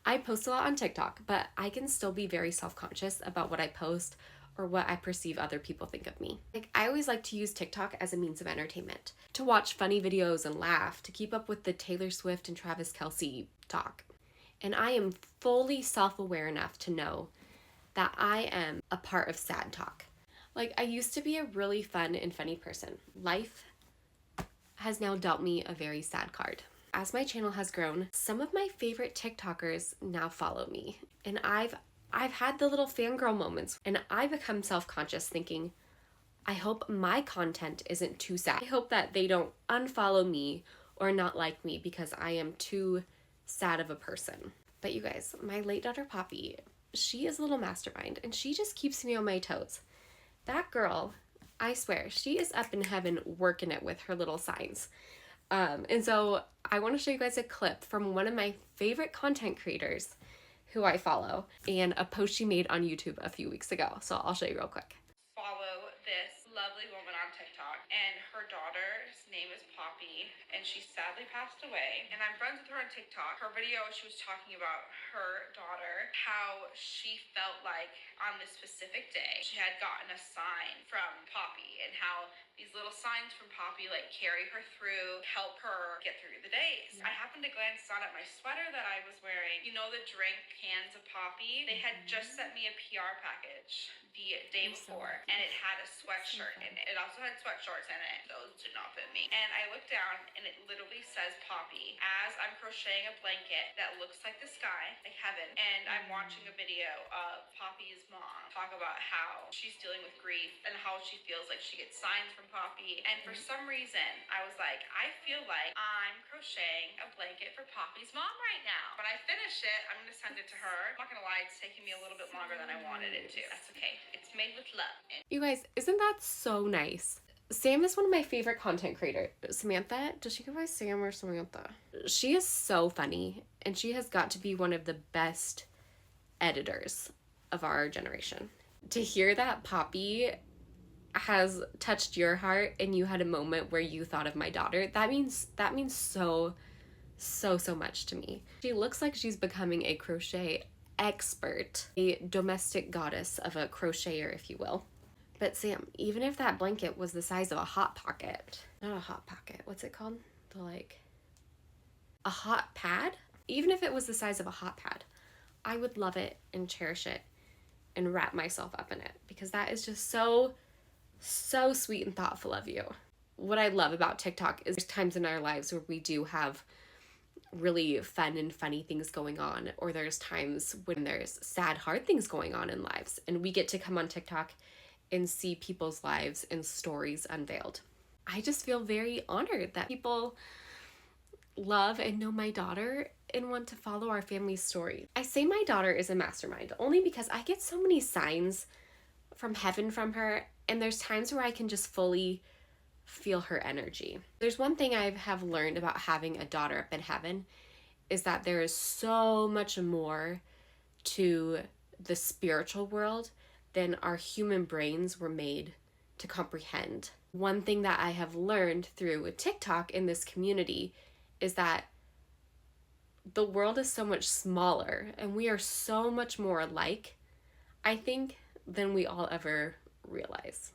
I post a lot on TikTok, but I can still be very self-conscious about what I post or what I perceive other people think of me. Like, I always like to use TikTok as a means of entertainment, to watch funny videos and laugh, to keep up with the Taylor Swift and Travis Kelce talk. And I am fully self-aware enough to know that I am a part of sad talk. Like, I used to be a really fun and funny person. Life has now dealt me a very sad card. As my channel has grown, some of my favorite TikTokers now follow me. And I've had the little fangirl moments, and I become self-conscious thinking, I hope my content isn't too sad. I hope that they don't unfollow me or not like me because I am too sad of a person. But you guys, my late daughter Poppy, she is a little mastermind, and she just keeps me on my toes. That girl, I swear, she is up in heaven working it with her little signs. And so I want to show you guys a clip from one of my favorite content creators who I follow, and a post she made on YouTube a few weeks ago. So I'll show you real quick. Follow this lovely woman on TikTok, and her daughter's name is Poppy, and she sadly passed away. And I'm friends with her on TikTok. Her video, she was talking about her daughter, how she felt like on this specific day she had gotten a sign from Poppy, and how these little signs from Poppy like carry her through, help her get through the days. I happened to glance down at my sweater that I was wearing. You know the drink cans of Poppy? They had just sent me a PR package the day before, and it had a sweatshirt in it. It also had sweatshorts in it. Those did not fit me. And I looked down, and it literally says Poppy as I'm crocheting a blanket that looks like the sky, like heaven. And I'm watching a video of Poppy's mom talk about how she's dealing with grief and how she feels like she gets signs from Poppy. And for some reason, I was like, I feel like I'm crocheting a blanket for Poppy's mom right now. When I finish it, I'm gonna send it to her. I'm not gonna lie, it's taking me a little bit longer than I wanted it to. That's okay. It's made with love. You guys, isn't that so nice? Sam is one of my favorite content creators. Samantha, does she go by Sam or Samantha? She is so funny, and she has got to be one of the best editors of our generation. To hear that Poppy has touched your heart and you had a moment where you thought of my daughter, that means so much to me. She looks like she's becoming a crochet expert, a domestic goddess of a crocheter, if you will. But Sam, even if that blanket was the size of a Hot Pocket, not a Hot Pocket, what's it called? A hot pad? Even if it was the size of a hot pad, I would love it and cherish it and wrap myself up in it, because that is just so sweet and thoughtful of you. What I love about TikTok is there's times in our lives where we do have really fun and funny things going on, or there's times when there's sad, hard things going on in lives, and we get to come on TikTok and see people's lives and stories unveiled. I just feel very honored that people love and know my daughter and want to follow our family's story. I say my daughter is a mastermind only because I get so many signs from heaven from her, and there's times where I can just fully feel her energy. There's one thing I have learned about having a daughter up in heaven, is that there is so much more to the spiritual world than our human brains were made to comprehend. One thing that I have learned through TikTok in this community is that the world is so much smaller and we are so much more alike, I think, than we all ever realize.